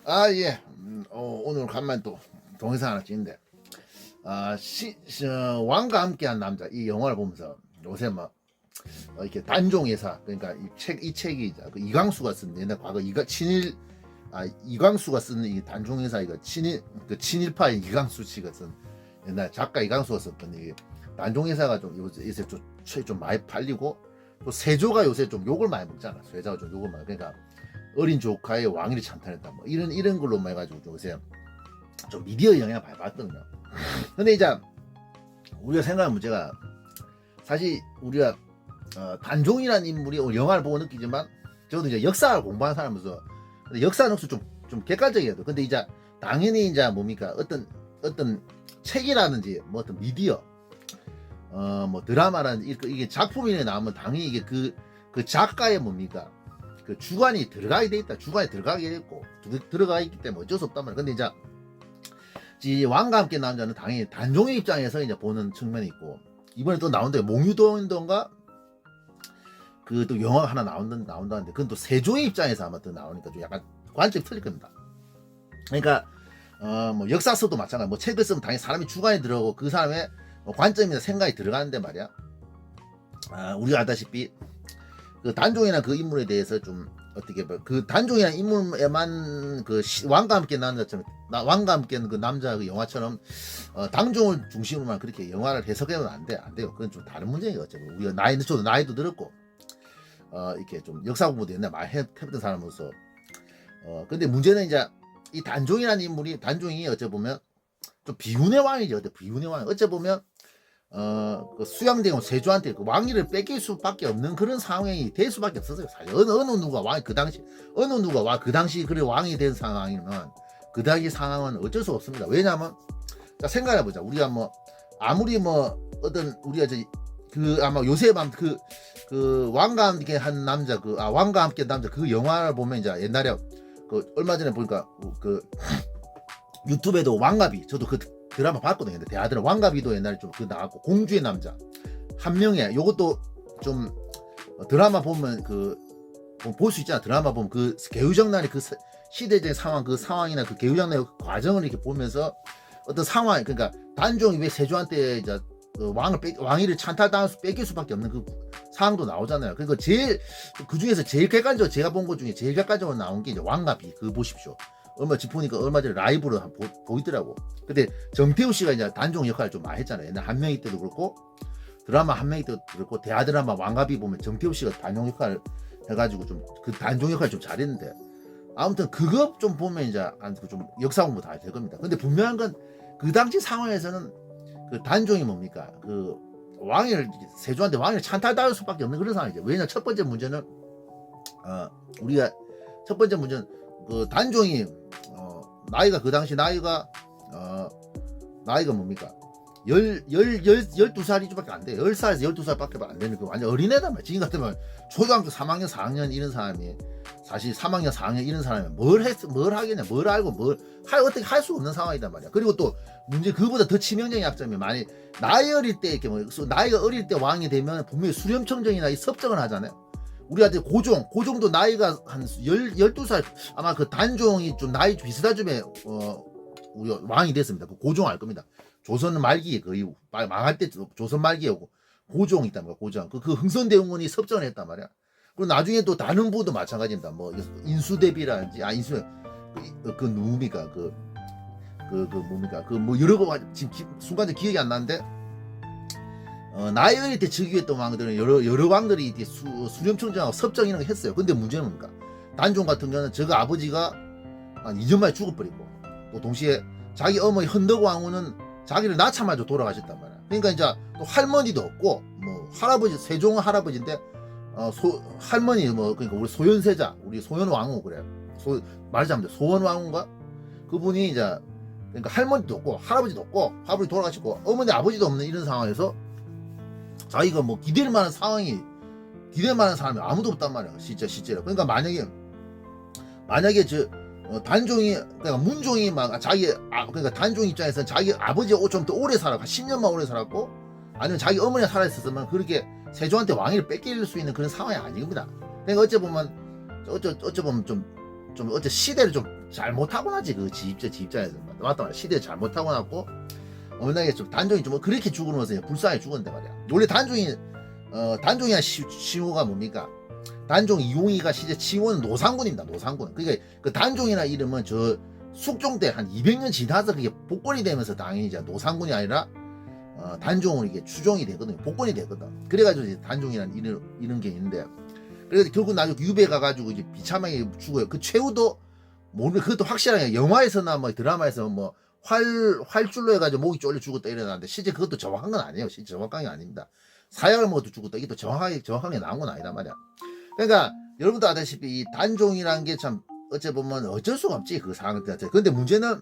예. 오늘 간만에 또 동영상 하나 찍는데, 왕과 함께한 남자 이 영화를 보면서 요새 뭐 이렇게 단종회사, 그러니까 이 책이 그 이광수가 쓴, 옛날 과거 이광수가 쓴 이 단종회사, 이거 친일파 이광수 씨가 쓴, 옛날 작가 이광수가 썼던 이 단종회사가 좀 요새 좀 많이 팔리고, 또 세조가 요새 좀 욕을 많이 먹잖아. 세조가 좀 욕을 많이, 그러니까 어린 조카의 왕위를 찬탄했다, 뭐 이런 걸로만 해가지고 요새 좀 미디어 영향을 많이 받거든요. 근데 이제 우리가 생각하는 문제가, 사실 우리가 단종이라는 인물이 영화를 보고 느끼지만, 저도 이제 역사를 공부하는 사람으로서, 근데 역사는 혹시 좀 객관적이어야 돼. 근데 이제 당연히 이제 뭡니까, 어떤 책이라든지 뭐 어떤 미디어, 뭐 드라마라든지 이게 작품이 나오면 당연히 이게 그 작가의 뭡니까, 그 주관이 들어가게 돼 있다. 주관이 들어가게 됐고 들어가 있기 때문에 어쩔 수 없단 말이야. 근데 이제 이 왕과 함께 남자는 당연히 단종의 입장에서 이제 보는 측면이 있고, 이번에 또 나온대, 몽유도인가 그 또 영화가 하나 나온다는데, 그건 또 세조의 입장에서 아마 또 나오니까 좀 약간 관점이 틀릴 겁니다. 그러니까 뭐 역사서도 마찬가지, 뭐 책을 쓰면 당연히 사람이 주관이 들어가고 그 사람의 관점이나 생각이 들어가는데 말이야. 우리가 알다시피 그 단종이나 그 인물에 대해서 좀 어떻게 그 단종이나 인물에만 왕과 함께 남자처럼, 왕과 함께 그 남자 그 영화처럼 단종을 중심으로만 그렇게 영화를 해석해서는 안 돼요. 그건 좀 다른 문제예요. 어차피 우리가 저도 나이도 들었고 이렇게 좀 역사 공부도 옛날 많이 해봤던 사람으로서, 근데 문제는 이제 이 단종이라는 인물이, 단종이 어째 보면 좀 비운의 왕이죠. 비운의 왕. 어째 보면 그 수양대군 세조한테 그 왕위를 뺏길 수밖에 없는 그런 상황이 될 수밖에 없었어요. 사실 어느 누가 왕이 그 당시 그래 왕이 된 상황이면 그 당시 상황은 어쩔 수 없습니다. 왜냐하면 자, 생각해보자. 우리가 뭐 아무리 뭐 우리가 아마 요새 밤 그 왕과 함께 한 남자, 왕과 함께 남자 그 영화를 보면, 이제 옛날에 그 얼마 전에 보니까 그 유튜브에도 왕가비, 저도 그 드라마 봤거든요. 근데 대하들은 왕가비도 옛날에 좀 나왔고, 공주의 남자 한 명에, 요것도 좀 드라마 보면 볼 수 있잖아. 드라마 보면 그 개유정난의 그 시대적인 상황, 그 상황이나 그 개유정난의 과정을 이렇게 보면서 어떤 상황, 그러니까 단종이 왜 세조한테 이제 왕위를 찬탈당해서 뺏길 수밖에 없는 그 상황도 나오잖아요. 그리고 그 중에서 제일 객관적으로, 제가 본 것 중에 제일 객관적으로 나온 게 이제 왕가비, 보십시오. 보니까 얼마 전에 라이브로 보이더라고. 근데 정태우 씨가 이제 단종 역할을 좀 많이 했잖아요. 옛날 한명이 때도 그렇고, 드라마 한명이 때도 그렇고, 대하 드라마 왕가비 보면 정태우 씨가 단종 역할을 해가지고 좀 그 단종 역할을 좀 잘했는데, 아무튼 그거 좀 보면 이제 좀 역사 공부 다 될 겁니다. 근데 분명한 건 그 당시 상황에서는 그 단종이 뭡니까, 그 세조한테 왕위를 찬탈당할 수밖에 없는 그런 상황이죠. 왜냐, 첫 번째 문제는 그 단종이 나이가, 그 당시 나이가 뭡니까, 12살이 밖에 안 돼. 10살에서 12살밖에 안 되는 그 완전 어린애단 말이야. 지금 같으면 초등학교 3학년 4학년 이런 사람이, 사실 3학년 4학년 이런 사람이 뭘 하겠냐, 뭘 알고 어떻게 할 수 없는 상황이단 말이야. 그리고 또 문제, 그보다 더 치명적인 약점이, 많이 나이 어릴 때 이렇게 나이가 어릴 때 왕이 되면 분명히 수렴청정이나 이 섭정을 하잖아요. 우리한테 고종도 나이가 한 12살, 아마 그 단종이 좀 나이 비슷한 쯤에 우리 왕이 됐습니다. 그 고종 알 겁니다. 조선 말기에, 거의 망할 때 조선 말기에 오고 고종이 있단 말이야. 고종. 그 흥선대원군이 섭정을 했단 말이야. 그리고 나중에 또 다른 부도 마찬가지입니다. 뭐 인수대비라든지, 누굽니까, 뭡니까, 뭐 여러 가지 지금 순간적으로 기억이 안 나는데, 나이 어릴 때 즉위했던 왕들은 여러 왕들이 이렇게 수렴청정하고 섭정 이런 거 했어요. 근데 문제는 뭡니까, 단종 같은 경우는 저거 아버지가 한 2년 만에 죽어버리고, 또 동시에 자기 어머니 헌덕왕후는 자기를 낳자마자 돌아가셨단 말이야. 그러니까 이제 또 할머니도 없고, 뭐 할아버지, 세종 할아버지인데 할머니 그러니까 우리 소현세자, 우리 소현왕후, 그래, 말하자면 소원왕후인가, 그분이 이제, 그러니까 할머니도 없고 할아버지도 없고, 할아버지 돌아가시고 어머니 아버지도 없는 이런 상황에서 자기가 뭐 기댈 만한 사람이 아무도 없단 말이야. 실제로. 그러니까 만약에 단종이, 그러니까 문종이 그러니까 단종 입장에서는 자기 아버지가 좀 더 오래 살았고, 10년만 오래 살았고, 아니면 자기 어머니가 살아있었으면 그렇게 세조한테 왕위를 뺏길 수 있는 그런 상황이 아닙니다. 그러니까 어째 보면 좀 어째 시대를 좀 잘못하고 나지 그 지입자에서 맞다 말이야. 시대를 잘못하고 났고 워낙에 좀 단종이 좀 그렇게 죽으면서 불쌍하게 죽었는데 말이야. 원래 단종이란 칭호가 뭡니까? 단종 이용이가 실제 칭호는 노상군입니다. 노상군. 그러니까 그 단종이라는 이름은 저 숙종 때 한 200년 지나서 그게 복권이 되면서 당연히 이제 노상군이 아니라 단종으로 이게 추종이 되거든요. 복권이 되거든. 그래가지고 이제 단종이라는 이런 게 있는데, 그래서 결국 나중에 유배 가가지고 이제 비참하게 죽어요. 그 최후도 모르는, 그것도 확실하게 영화에서나 뭐 드라마에서 뭐 활줄로 해가지고 목이 쫄려 죽었다 이러는데 실제 그것도 정확한 건 아니에요. 실제 정확한 게 아닙니다. 사약을 먹어도 죽었다. 이게 또 정확하게 나온 건 아니다 말이야. 그러니까 여러분도 아다시피 이 단종이라는 게 참 어째 보면 어쩔 수가 없지 그 상황 자체. 근데 문제는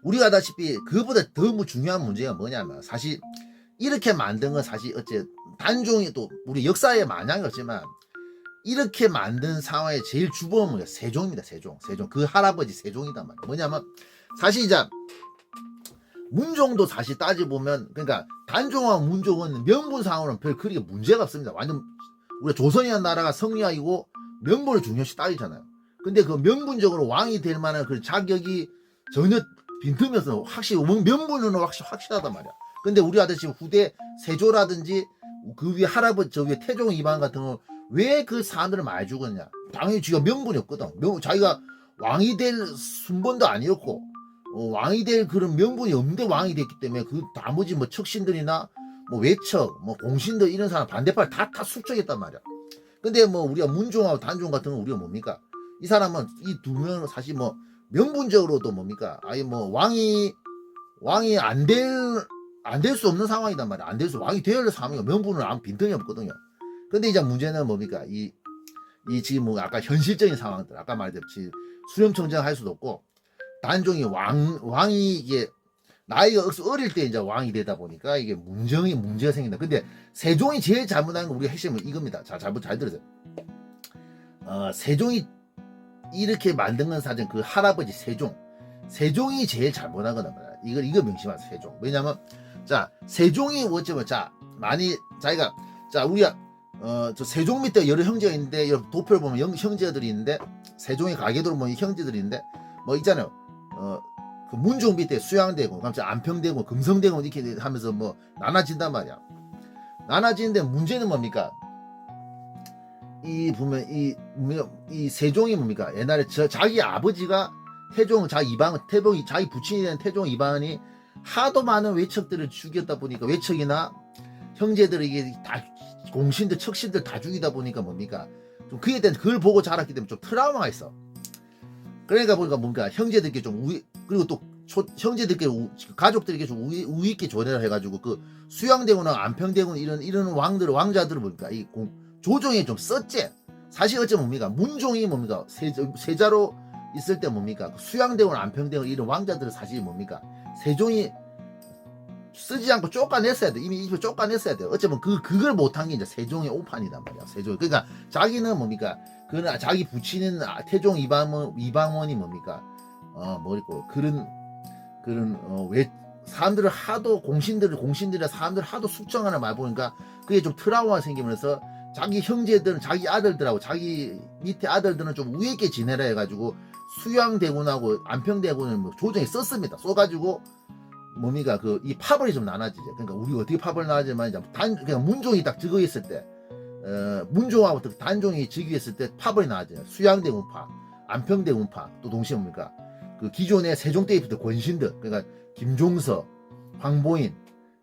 우리가 아다시피 그보다 더 중요한 문제가 뭐냐면 사실 이렇게 만든 건 사실 어째 단종이 또 우리 역사에 마냥 없지만 이렇게 만든 상황의 제일 주범은 뭐야? 세종입니다. 세종. 그 할아버지 세종이단 말이야. 뭐냐면 사실 이제 문종도 사실 따져보면 그러니까 단종과 문종은 명분상으로는 별 그렇게 문제가 없습니다. 완전 우리가 조선이라는 나라가 성리학이고 명분을 중요시 따지잖아요. 근데 그 명분적으로 왕이 될 만한 그 자격이 전혀 빈틈이 없어. 확실히 명분은 확실하단 말이야. 근데 우리 아저씨 후대 세조라든지 그 위에 할아버지 저 위에 태종 이방 같은 거 왜 그 사람들을 많이 죽었냐? 당연히 지가 명분이 없거든. 자기가 왕이 될 순번도 아니었고 왕이 될 그런 명분이 없는데 왕이 됐기 때문에 그 나머지 뭐 척신들이나 뭐 외척 뭐 공신들 이런 사람 반대팔 다 숙청했단 말이야. 근데 뭐 우리가 문종하고 단종 같은 건 우리가 뭡니까? 이 사람은 이 두 명은 사실 뭐 명분적으로도 뭡니까? 아예 뭐 왕이 안 될 수 없는 상황이단 말이야. 안 될 수 왕이 되어야 할 상황이고 명분은 아무 빈틈이 없거든요. 근데 이제 문제는 뭡니까? 이 지금 뭐 아까 현실적인 상황들 아까 말했듯이 수렴청정 할 수도 없고 단종이 왕이 이게 나이가 어릴 때 이제 왕이 되다 보니까 이게 문제가 생긴다. 근데 세종이 제일 잘못한 건 우리가 핵심은 이겁니다. 자, 잘 들으세요. 세종이 이렇게 만든 건 사실 그 할아버지 세종이 제일 잘못한 거란 말이야. 이거 명심하세요. 세종. 왜냐면 자 세종이 어쩌면 자 많이 자기가 자 우리가 저 세종 밑에 여러 형제가 있는데 여러 도표를 보면 형제들이 있는데 세종의 가계도로 뭐 형제들이 있는데 뭐 있잖아요. 그 문종 밑에 수양대군, 갑자기 안평대군, 금성대군 이렇게 하면서 뭐 나눠진단 말이야. 나눠지는데 문제는 뭡니까? 보면 이 세종이 뭡니까? 옛날에 자기 아버지가 자기 부친이 된 태종 이방원이 하도 많은 외척들을 죽였다 보니까 외척이나 형제들을 이게 다 공신들 척신들 다 죽이다 보니까 뭡니까? 좀 그에 대한 그걸 보고 자랐기 때문에 좀 트라우마가 있어. 그러니까 보니까 뭔가 형제들께 좀 그리고 또 형제들께 가족들에게 좀 우위 있게 조례를 해가지고 그 수양대군이나 안평대군 이런 왕자들을 보니까 이 조정에 좀 썼지. 사실 어째 뭡니까? 문종이 뭡니까? 세자로 있을 때 뭡니까? 수양대군, 안평대군 이런 왕자들은 사실 뭡니까? 세종이 쓰지 않고 쫓아냈어야 돼. 이미 입을 쫓아냈어야 돼. 어쩌면 그걸 못한 게 이제 세종의 오판이단 말이야. 세종. 그러니까 자기는 뭡니까? 그는 자기 부친인 태종 이방원이 뭡니까? 뭐고 그런 왜 사람들을 하도 공신들이나 사람들을 하도 숙청하는 말 보니까 그게 좀 트라우마가 생기면서 자기 형제들은 자기 아들들하고 자기 밑에 아들들은 좀 우애 있게 지내라 해가지고 수양대군하고 안평대군을 뭐 조정에 썼습니다. 써가지고 뭡니까 이 파벌이 좀 나눠지죠. 그러니까 우리 어떻게 파벌 나눠지면 이제 그냥 문종이 딱 즉위했을 때 문종하고 단종이 즉위했을 때 파벌이 나눠져요. 수양대군파, 안평대군파 또 동시에 뭡니까 그 기존의 세종 때부터 권신들 그러니까 김종서, 황보인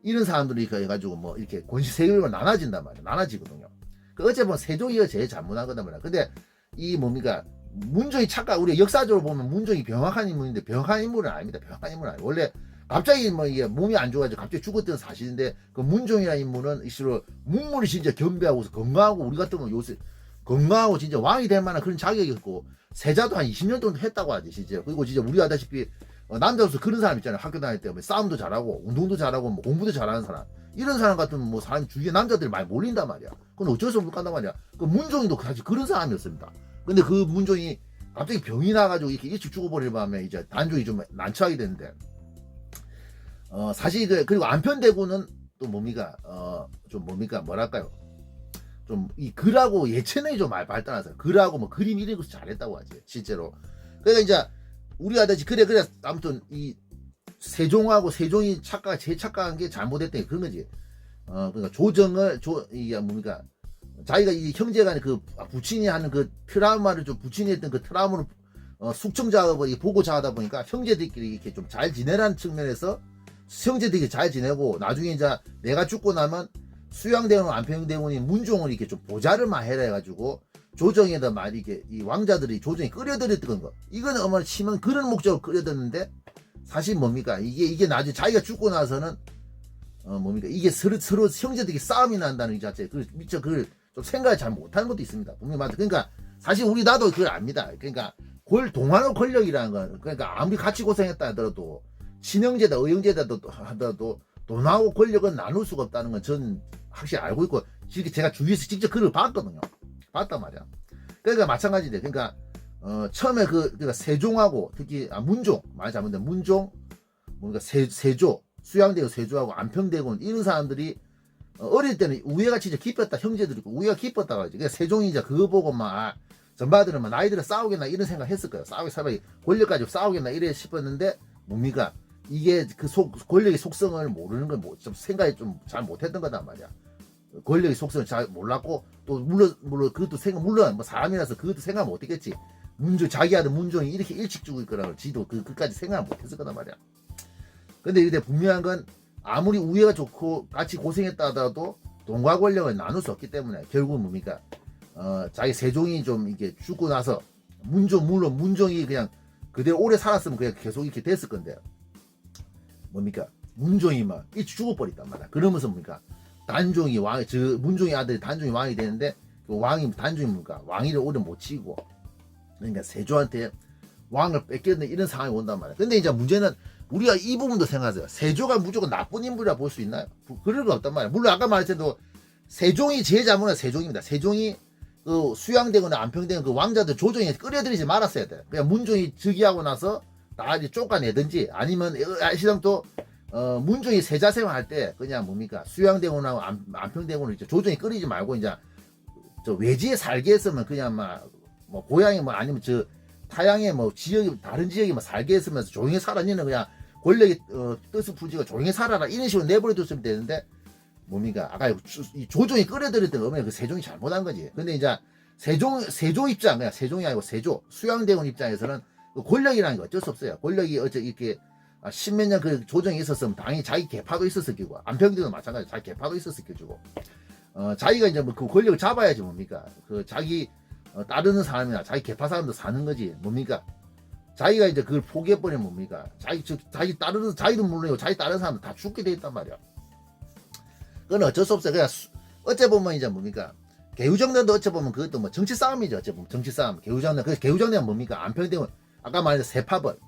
이런 사람들이 이렇게 해가지고 뭐 이렇게 권시 세계로 나눠진단 말이야. 나눠지거든요. 그 어째 보면 세종이가 제일 잘못한 거단 말이야. 근데 이 뭡니까 문종이 우리 역사적으로 보면 문종이 병약한 인물인데 병약한 인물은 아닙니다. 병약한 인물은 아니에요. 원래 갑자기 뭐 이게 몸이 안 좋아가지고 갑자기 죽었던 사실인데 그 문종이라는 인물은 이시로 문물이 진짜 겸비하고 건강하고 우리 같은 건 요새 건강하고 진짜 왕이 될 만한 그런 자격이 있고 세자도 한 20년 정도 했다고 하지 진짜. 그리고 진짜 우리 아다시피 남자로서 그런 사람 있잖아요. 학교 다닐 때 싸움도 잘하고 운동도 잘하고 뭐 공부도 잘하는 사람 이런 사람 같으면 뭐 사람 주위에 남자들이 많이 몰린단 말이야. 그건 어쩔 수 없을 거란 말이야. 그 문종도 사실 그런 사람이었습니다. 근데 그 문종이 갑자기 병이 나가지고 이렇게 일찍 죽어버리는 바람에 이제 단종이 좀 난처하게 되는데 사실 그리고 안평대군은 또 뭡니까 좀 뭡니까 뭐랄까요 좀 이 글하고 예체능이 좀 많이 발달해서 글하고 뭐 그림 이런 거 잘했다고 하지 실제로. 그러니까 이제 우리가 다시 그래 아무튼 이 세종하고 세종이 착각 제 착각한 게 잘못했던 게 그런 거지. 그러니까 조정을 이게 뭡니까 자기가 이 형제간에 그 부친이 하는 그 트라우마를 좀 부친이 했던 그 트라우마를 숙청 작업을 보고 자하다 보니까 형제들끼리 이렇게 좀 잘 지내라는 측면에서 형제들끼리 잘 지내고 나중에 이제 내가 죽고 나면 수양대원 안평대원이 문종을 이렇게 좀 보좌를 막 해라 해가지고 조정에다 막 이렇게 이 왕자들이 조정에 끌어들였던 거. 이거는 어머나 치면 그런 목적으로 끌어들였는데 사실 뭡니까 이게 나중에 자기가 죽고 나서는 뭡니까 이게 서로 형제들이 싸움이 난다는 이 자체 미처 그걸 좀 생각을 잘 못하는 것도 있습니다. 분명히 맞아. 그러니까 사실 우리 나도 그걸 압니다. 그러니까 동화의 권력이라는 건 그러니까 아무리 같이 고생했다 하더라도 친형제다 의형제다 하더라도 돈하고 권력은 나눌 수가 없다는 건 전 확실히 알고 있고 제가 주위에서 직접 글을 봤거든요. 봤단 말이야. 그러니까 마찬가지인데 그러니까 처음에 그러니까 세종하고 특히 문종 말 잘못된 문종 뭔가 세조 수양대군 세조하고 안평대군 이런 사람들이 어릴 때는 우애가 진짜 깊었다 형제들이 우애가 깊었다 가지고 그러니까 세종이 이제 그거 보고 막 전바들은 막 나이들은 싸우겠나 이런 생각 했을 거예요. 싸우기 권력 가지고 싸우겠나 이래 싶었는데 뭡니까 이게 그 권력의 속성을 모르는 건 좀 생각이 좀 잘 못했던 거단 말이야. 권력의 속성을 잘 몰랐고 또 물론 그것도 물론 뭐 사람이라서 그것도 생각 못했겠지. 자기 아들 문종이 이렇게 일찍 죽을 거라고 지도 그까지 생각 못했을 거단 말이야. 근데 이게 분명한 건 아무리 우애가 좋고 같이 고생했다 하더라도 돈과 권력을 나눌 수 없기 때문에 결국은 뭡니까 자기 세종이 좀 이렇게 죽고 나서 물론 문종이 그냥 그대로 오래 살았으면 그냥 계속 이렇게 됐을 건데 뭡니까 문종이 막 일찍 죽어버렸단 말이야. 그러면서 뭡니까 단종이 문종의 아들이 단종이 왕이 되는데 그 단종이 뭡니까 왕위를 오래 못 치고 그러니까 세조한테 왕을 뺏겼는 이런 상황이 온단 말이야. 근데 이제 문제는 우리가 이 부분도 생각하세요. 세조가 무조건 나쁜 인물이라 볼 수 있나요? 그럴 거 없단 말이야. 물론 아까 말했던 세종이 제일 잘못한 세종입니다. 세종이 그 수양대거나 안평대건 그 왕자들 조정에 끌어들이지 말았어야 돼. 그냥 문종이 즉위하고 나서 다 이제 쫓아내든지 아니면 시당 또 문종이 세자생활 할 때 그냥 뭡니까 수양대군하고 안평대군을 이제 조정에 끌이지 말고 이제 저 외지에 살게 했으면 그냥 뭐 고향에 뭐 아니면 저 타양에 뭐 지역이 다른 지역에 뭐 살게 했으면서 조용히 살아 니는 그냥 권력의 뜻을 풀지고 조용히 살아라 이런 식으로 내버려뒀으면 되는데 뭡니까 아까 이 조정이 끌어들였던 거면 그 세종이 잘못한 거지. 근데 이제 세조 입장 그냥 세종이 아니고 세조 수양대군 입장에서는 그 권력이라는 게 어쩔 수 없어요. 권력이 이렇게 십몇 년 그 조정이 있었으면 당연히 자기 개파도 있었을 거고 안평대도 마찬가지 자기 개파도 있었을 거고 자기가 이제 뭐 그 권력을 잡아야지 뭡니까 그 자기 따르는 사람이나 자기 개파 사람도 사는 거지 뭡니까 자기가 이제 그걸 포기해버리면 뭡니까 자기 따르는 자기도 물론이고 자기 따르는 사람도 다 죽게 돼 있단 말이야. 그건 어쩔 수 없어요. 그냥 어째 보면 이제 뭡니까 개우정단도 어째 보면 그것도 뭐 정치 싸움이죠. 어째 보면 정치 싸움 개우정단 그 개우정단은 뭡니까 안평대군 아까 말한 세파벌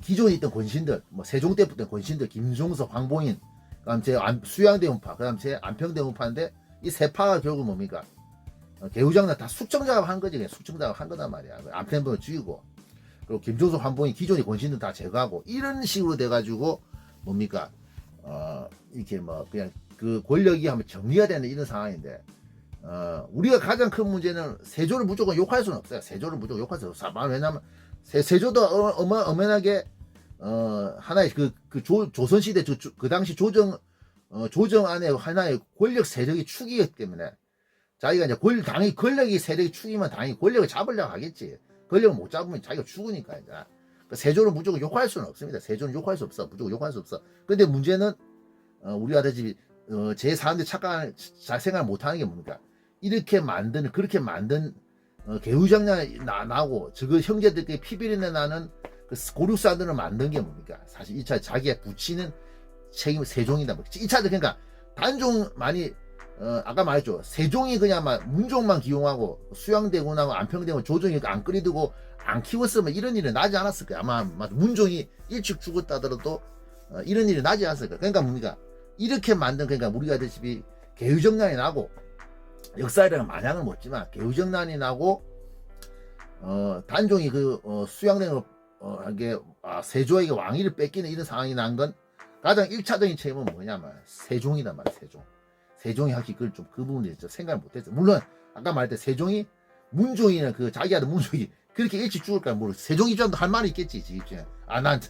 기존에 있던 권신들 뭐 세종 때부터 권신들 김종서 황봉인 그다음 제 수양대군파 그다음 제 안평대군파인데 이 세파가 결국 뭡니까 개우장난 다 숙청작업 한 거지. 그냥 숙청작업 한 거단 말이야. 안평대군을 죽이고 그리고 김종서 황봉인 기존의 권신들 다 제거하고 이런 식으로 돼가지고 뭡니까 이렇게 뭐 그냥 그 권력이 한번 정리가 되는 이런 상황인데 우리가 가장 큰 문제는 세조를 무조건 욕할 수는 없어요. 세조를 무조건 욕할 수 없어요. 왜냐하면 세조도 엄연하게 하나의 조선시대 그 당시 조정 안에 하나의 권력 세력이 축이기 때문에 자기가 이제 당연히 권력이 세력이 축이면 당연히 권력을 잡으려고 하겠지. 권력을 못 잡으면 자기가 죽으니까 이제 세조를 무조건 욕할 수는 없습니다. 세조는 욕할 수 없어. 무조건 욕할 수 없어. 근데 문제는 우리가 다시 제 사람들이 잘 생각 못하는 게 뭡니까? 그렇게 만든 개우장량이 나고 그 형제들끼리 피비린내 나는 그 고륙사들을 만든 게 뭡니까? 사실 2차 자기가 붙이는 책임 세종이다. 2차도 그러니까 단종만이 아까 말했죠. 세종이 그냥 문종만 기용하고 수양대군하고 안평대군 조정이 안 끌이두고 안 키웠으면 이런 일이 나지 않았을 거야. 아마 문종이 일찍 죽었다 하더라도 이런 일이 나지 않았을 거야. 그러니까 뭡니까? 이렇게 만든 그러니까 우리가 알다시피 개유정난이 나고 역사에는 마냥을 못지만 개유정난이 나고 단종이 수양대군 세조에게 왕위를 뺏기는 이런 상황이 난 건 가장 1차적인 책임은 뭐냐면 세종이단 말이야. 세종이 하기 그걸 좀 그 부분에 생각을 못했죠. 물론 아까 말했던 세종이 문종이는 그 자기 아들 문종이 그렇게 일찍 죽을까 모르. 세종 입장도 할 말이 있겠지. 지 입장에. 난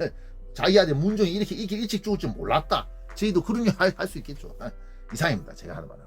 자기 아들 문종이 이렇게 일찍 죽을 줄 몰랐다. 저희도 그런 할 수 있겠죠. 이상입니다. 제가 하는 말은.